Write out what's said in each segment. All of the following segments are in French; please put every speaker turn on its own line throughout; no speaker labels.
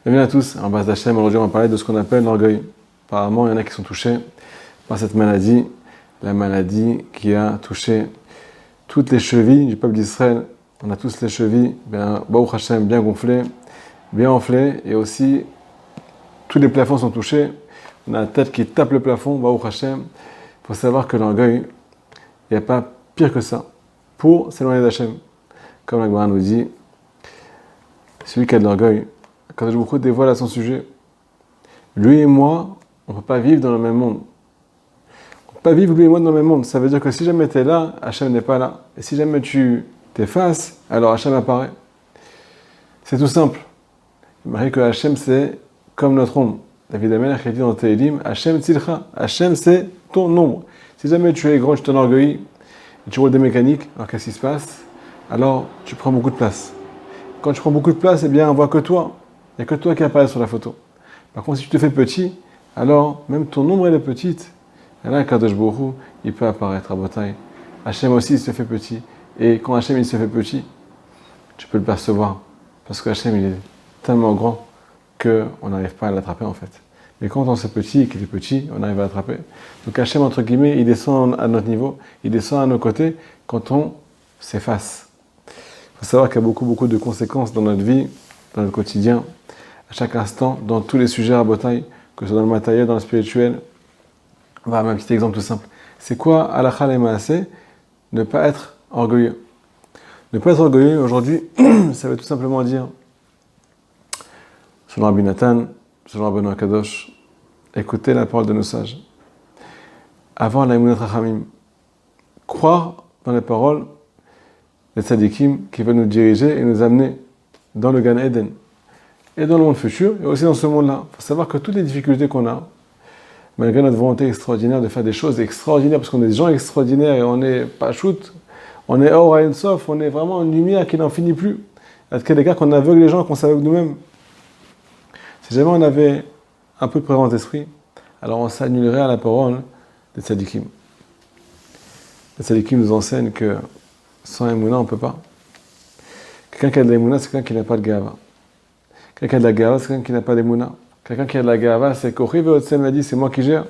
Bienvenue à tous, en base d'Hachem. Aujourd'hui, on va parler de ce qu'on appelle l'orgueil. Apparemment, il y en a qui sont touchés par cette maladie, la maladie qui a touché toutes les chevilles du peuple d'Israël. On a tous les chevilles, Baruch Hashem, bien gonflées, bien enflées, et aussi tous les plafonds sont touchés. On a la tête qui tape le plafond, Baruch Hashem. Il faut savoir que l'orgueil, il n'y a pas pire que ça pour s'éloigner d'Hachem. Comme la Gemara nous dit, celui qui a de l'orgueil, quand je vous dévoile à son sujet, lui et moi, on ne peut pas vivre dans le même monde. On ne peut pas vivre lui et moi dans le même monde. Ça veut dire que si jamais tu es là, Hachem n'est pas là. Et si jamais tu t'effaces, alors Hachem apparaît. C'est tout simple. Il m'arrive que Hachem, c'est comme notre ombre. David Amelech a dit dans Tehillim, Hachem tzilcha. Hachem, c'est ton ombre. Si jamais tu es grand, tu t'enorgueillis, et tu roules des mécaniques, alors qu'est-ce qui se passe? Alors tu prends beaucoup de place. Quand tu prends beaucoup de place, eh bien, on voit que toi. Il n'y a que toi qui apparaît sur la photo. Par contre, si tu te fais petit, alors même ton ombre elle est petite. Et là, Kadosh Baruch Hu, il peut apparaître à Botaï. Hachem aussi, il se fait petit. Et quand Hachem il se fait petit, tu peux le percevoir. Parce que Hachem, il est tellement grand qu'on n'arrive pas à l'attraper en fait. Mais quand on se petit et qu'il est petit, on arrive à l'attraper. Donc Hachem, entre guillemets, il descend à notre niveau, il descend à nos côtés quand on s'efface. Il faut savoir qu'il y a beaucoup de conséquences dans notre vie, dans notre quotidien, à chaque instant, dans tous les sujets à Botaï, que ce soit dans le matériel, dans le spirituel. On va avoir un petit exemple tout simple. C'est quoi, halakha le maaseh, ne pas être orgueilleux? Ne pas être orgueilleux, aujourd'hui, ça veut tout simplement dire, selon Rabbi Nathan, selon Rabbeinu Akadosh, écouter la parole de nos sages. Avoir la emunat rachamim. Croire dans les paroles des tzadikim qui veulent nous diriger et nous amener dans le Gan Eden. Et dans le monde futur, et aussi dans ce monde-là. Il faut savoir que toutes les difficultés qu'on a, malgré notre volonté extraordinaire de faire des choses extraordinaires, parce qu'on est des gens extraordinaires et on est pas shoot, on est Or Ein Sof, on est vraiment une lumière qui n'en finit plus. Il y a des cas qu'on aveugle les gens, qu'on s'aveugle nous-mêmes. Si jamais on avait un peu de présence d'esprit, alors on s'annulerait à la parole des tzadikim. Les tzadikim nous enseignent que sans Emouna, on ne peut pas. Quelqu'un qui a de l'Emouna, c'est quelqu'un qui n'a pas de Gava. Quelqu'un qui a de la Gava, c'est quelqu'un qui n'a pas d'Emouna. Quelqu'un qui a de la Gava, c'est qu'Ochi Ve'otsem m'a dit, c'est moi qui gère.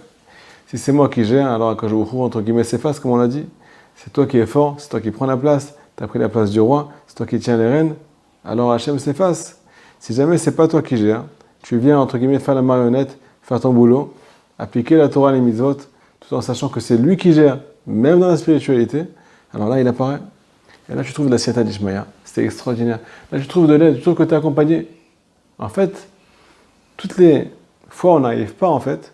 Si c'est moi qui gère, alors quand je vous trouve, entre guillemets, s'efface, comme on l'a dit. C'est toi qui es fort, c'est toi qui prends la place, tu as pris la place du roi, c'est toi qui tiens les rênes, alors Hachem s'efface. Si jamais c'est pas toi qui gères, tu viens, entre guillemets, faire la marionnette, faire ton boulot, appliquer la Torah, les mitzvot, tout en sachant que c'est lui qui gère, même dans la spiritualité, alors là, il apparaît. Et là, tu trouves de la Siyata d'Ishmaïa. C'était extraordinaire. Là, tu trouves de l'aide, tu trouves que tu es accompagné. En fait, toutes les fois, on n'arrive pas, en fait,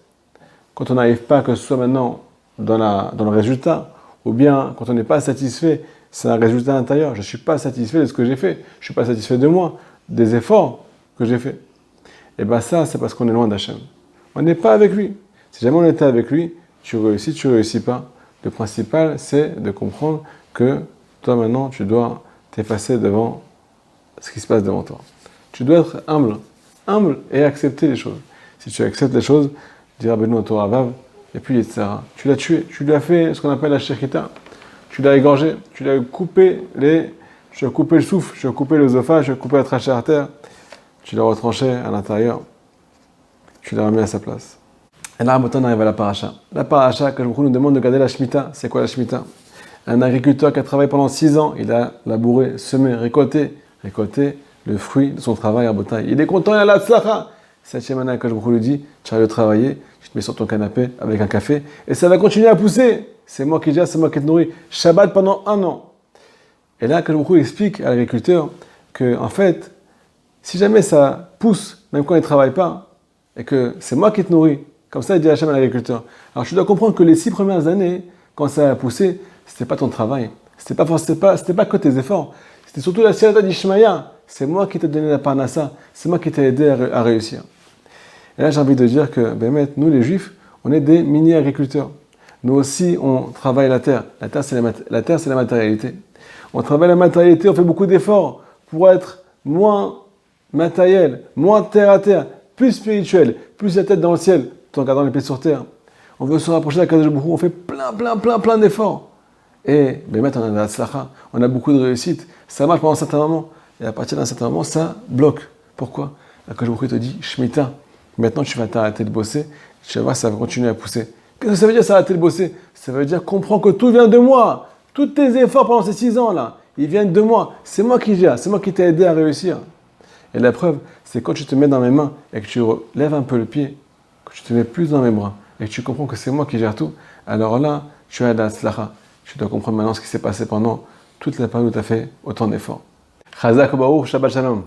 quand on n'arrive pas, que ce soit maintenant dans le résultat, ou bien quand on n'est pas satisfait, c'est un résultat intérieur. Je ne suis pas satisfait de ce que j'ai fait. Je ne suis pas satisfait de moi, des efforts que j'ai faits. Et bien ça, c'est parce qu'on est loin d'Hachem. On n'est pas avec lui. Si jamais on était avec lui, tu réussis pas. Le principal, c'est de comprendre que toi, maintenant, tu dois t'effacer devant ce qui se passe devant toi. Tu dois être humble et accepter les choses. Si tu acceptes les choses, dit Rabbeinu Torah Vav, il n'y a plus Yetzirah. Tu l'as tué, tu lui as fait ce qu'on appelle la shechita. Tu l'as égorgé, tu lui as coupé le souffle, tu as coupé l'œsophage, tu as coupé la trachée artère, tu l'as retranché à l'intérieur, tu l'as remis à sa place. Et là, maintenant, on arrive à la paracha. La paracha, quand nous demande de garder la Shemitah, c'est quoi la Shemitah? Un agriculteur qui a travaillé pendant 6 ans, il a labouré, semé, récolté le fruit de son travail à Botaï. Il est content, il a la tzlacha. 7e année, quand je lui dis, tu vas aller travailler, tu te mets sur ton canapé avec un café, et ça va continuer à pousser. C'est moi qui gère, c'est moi qui te nourris. Shabbat pendant 1 an. Et là, quand je explique à l'agriculteur que, en fait, si jamais ça pousse, même quand il ne travaille pas, et que c'est moi qui te nourris, comme ça, il dit Hachem à l'agriculteur. Alors, tu dois comprendre que les 6 premières années, quand ça a poussé, c'était pas ton travail. C'était pas que tes efforts. C'était surtout la Siyata d'Ishmaïa. C'est moi qui t'ai donné la parnassa. C'est moi qui t'ai aidé à réussir. Et là, j'ai envie de dire que, nous, les Juifs, on est des mini-agriculteurs. Nous aussi, on travaille la terre. La terre, c'est la matérialité. On travaille la matérialité, on fait beaucoup d'efforts pour être moins matériel, moins terre à terre, plus spirituel, plus la tête dans le ciel, tout en gardant les pieds sur terre. On veut se rapprocher de la Kadosh Baruch Hu, on fait plein d'efforts. Et maintenant, on a de la tzlacha, on a beaucoup de réussite. Ça marche pendant un certain moment. Et à partir d'un certain moment, ça bloque. Pourquoi? Akadosh Baruch Hu te dit, Shemitah, maintenant tu vas t'arrêter de bosser, tu vas voir, ça va continuer à pousser. Qu'est-ce que ça veut dire, s'arrêter de bosser? Ça veut dire, comprends que tout vient de moi. Tous tes efforts pendant ces 6 ans-là, ils viennent de moi. C'est moi qui gère, c'est moi qui t'ai aidé à réussir. Et la preuve, c'est quand tu te mets dans mes mains et que tu lèves un peu le pied, que tu te mets plus dans mes bras et que tu comprends que c'est moi qui gère tout, alors là, tu as la slacha. Tu dois comprendre maintenant ce qui s'est passé pendant toute la période où tu as fait autant d'efforts. Chazak Baruch, Shabbat Shalom.